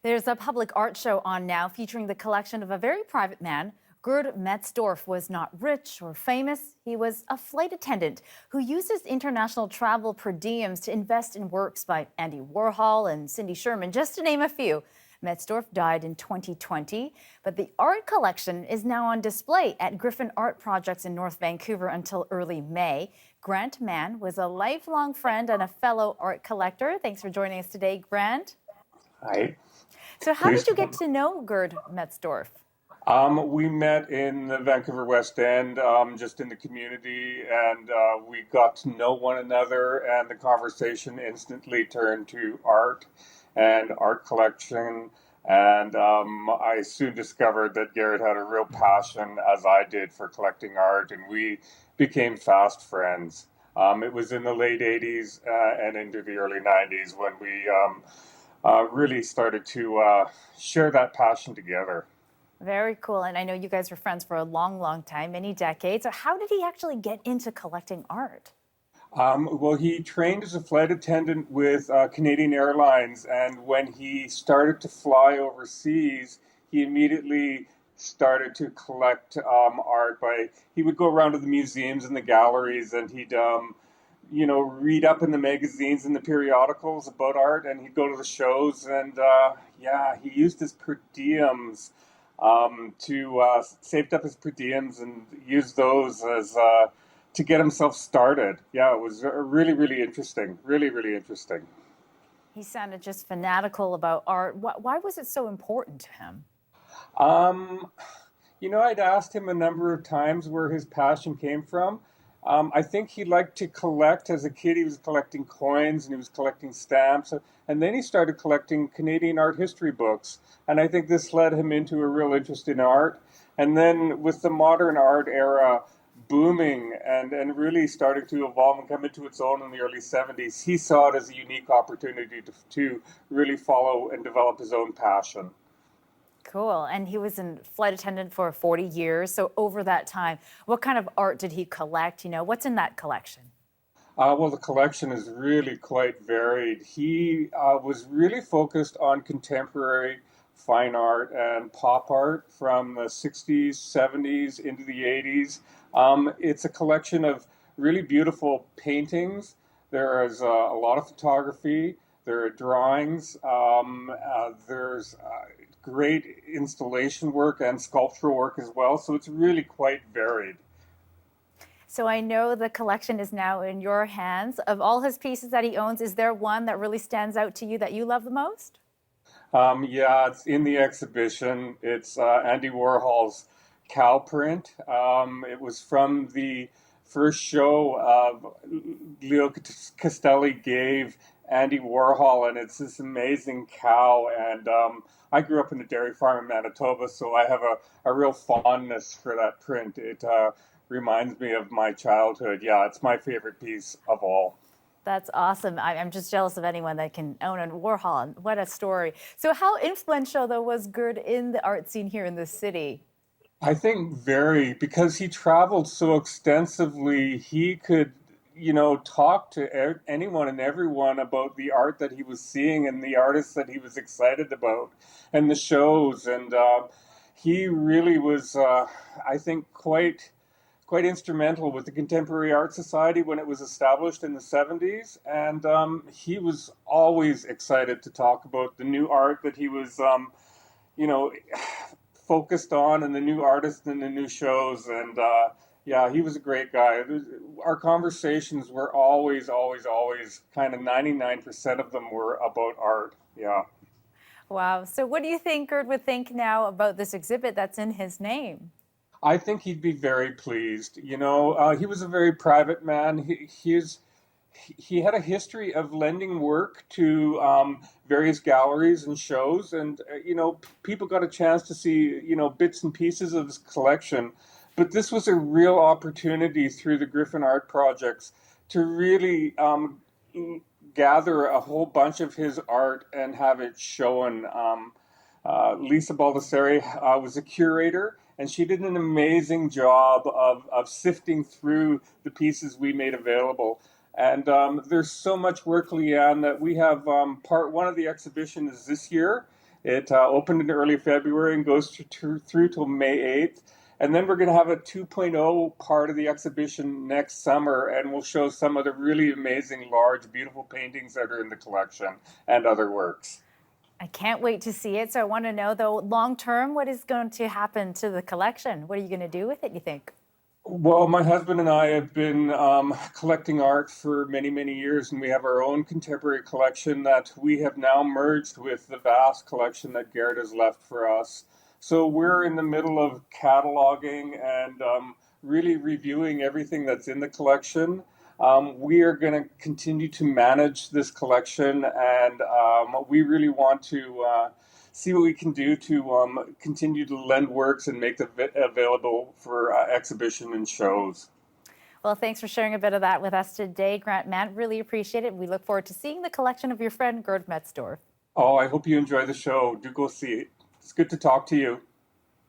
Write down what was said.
There's a public art show on now featuring the collection of a very private man. Gerd Metzdorff was not rich or famous. He was a flight attendant who uses international travel per diems to invest in works by Andy Warhol and Cindy Sherman, just to name a few. Metzdorff died in 2020, but the art collection is now on display at Griffin Art Projects in North Vancouver until early May. Grant Mann was a lifelong friend and a fellow art collector. Thanks for joining us today, Grant. Hi. So how did you get to know Gerd Metzdorff? We met in the Vancouver West End, just in the community, and we got to know one another, and the conversation instantly turned to art and art collection. And I soon discovered that Gerd had a real passion, as I did, for collecting art, and we became fast friends. It was in the late 80s and into the early 90s when we really started to share that passion together. Very cool. And I know you guys were friends for a long, long time, many decades. So how did he actually get into collecting art? Well, he trained as a flight attendant with Canadian Airlines, and when he started to fly overseas, he immediately started to collect art. He would go around to the museums and the galleries, and he'd read up in the magazines and the periodicals about art, and he'd go to the shows, and he used his per diems saved up his per diems and used those as to get himself started. Yeah, it was really, really interesting. Really, really interesting. He sounded just fanatical about art. Why was it so important to him? I'd asked him a number of times where his passion came from. I think he liked to collect. As a kid, he was collecting coins and he was collecting stamps. And then he started collecting Canadian art history books. And I think this led him into a real interest in art. And then with the modern art era booming and really starting to evolve and come into its own in the early 70s, he saw it as a unique opportunity to really follow and develop his own passion. Cool. And he was a flight attendant for 40 years. So over that time, what kind of art did he collect? What's in that collection? Well, the collection is really quite varied. He was really focused on contemporary fine art and pop art from the 60s, 70s into the 80s. It's a collection of really beautiful paintings. There is a lot of photography. There are drawings. There's great installation work and sculptural work as well. So it's really quite varied. So I know the collection is now in your hands. Of all his pieces that he owns, is there one that really stands out to you that you love the most? It's in the exhibition. It's Andy Warhol's cow print. It was from the first show Leo Castelli gave Andy Warhol, and it's this amazing cow. And I grew up in a dairy farm in Manitoba, so I have a real fondness for that print. It reminds me of my childhood. Yeah, it's my favorite piece of all. That's awesome. I'm just jealous of anyone that can own a Warhol. What a story. So how influential, though, was Gerd in the art scene here in the city? I think very, because he traveled so extensively, he could, talk to anyone and everyone about the art that he was seeing and the artists that he was excited about and the shows. And he really was, I think, quite instrumental with the Contemporary Art Society when it was established in the 70s. And he was always excited to talk about the new art that he was, focused on, and the new artists and the new shows. And he was a great guy. Our conversations were always kind of 99% of them were about art. Yeah. Wow. So what do you think Gerd would think now about this exhibit that's in his name? I think he'd be very pleased. He was a very private man. He had a history of lending work to various galleries and shows, and people got a chance to see bits and pieces of his collection. But this was a real opportunity through the Griffin Art Projects to really gather a whole bunch of his art and have it shown. Lisa Baldessari was a curator, and she did an amazing job of sifting through the pieces we made available. And there's so much work, Leanne, that we have part one of the exhibition is this year, It opened in early February and goes through till May 8th. And then we're going to have a 2.0 part of the exhibition next summer, and we'll show some of the really amazing, large, beautiful paintings that are in the collection and other works. I can't wait to see it. So I want to know, though, long term, what is going to happen to the collection? What are you going to do with it, you think? Well, my husband and I have been collecting art for many, many years, and we have our own contemporary collection that we have now merged with the vast collection that Gerd has left for us. So we're in the middle of cataloging and really reviewing everything that's in the collection. We are going to continue to manage this collection, and we really want to see what we can do to continue to lend works and make them available for exhibition and shows. Well, thanks for sharing a bit of that with us today, Gerd Metzdorff. Really appreciate it. We look forward to seeing the collection of your friend Gerd Metzdorff. Oh, I hope you enjoy the show. Do go see it. It's good to talk to you.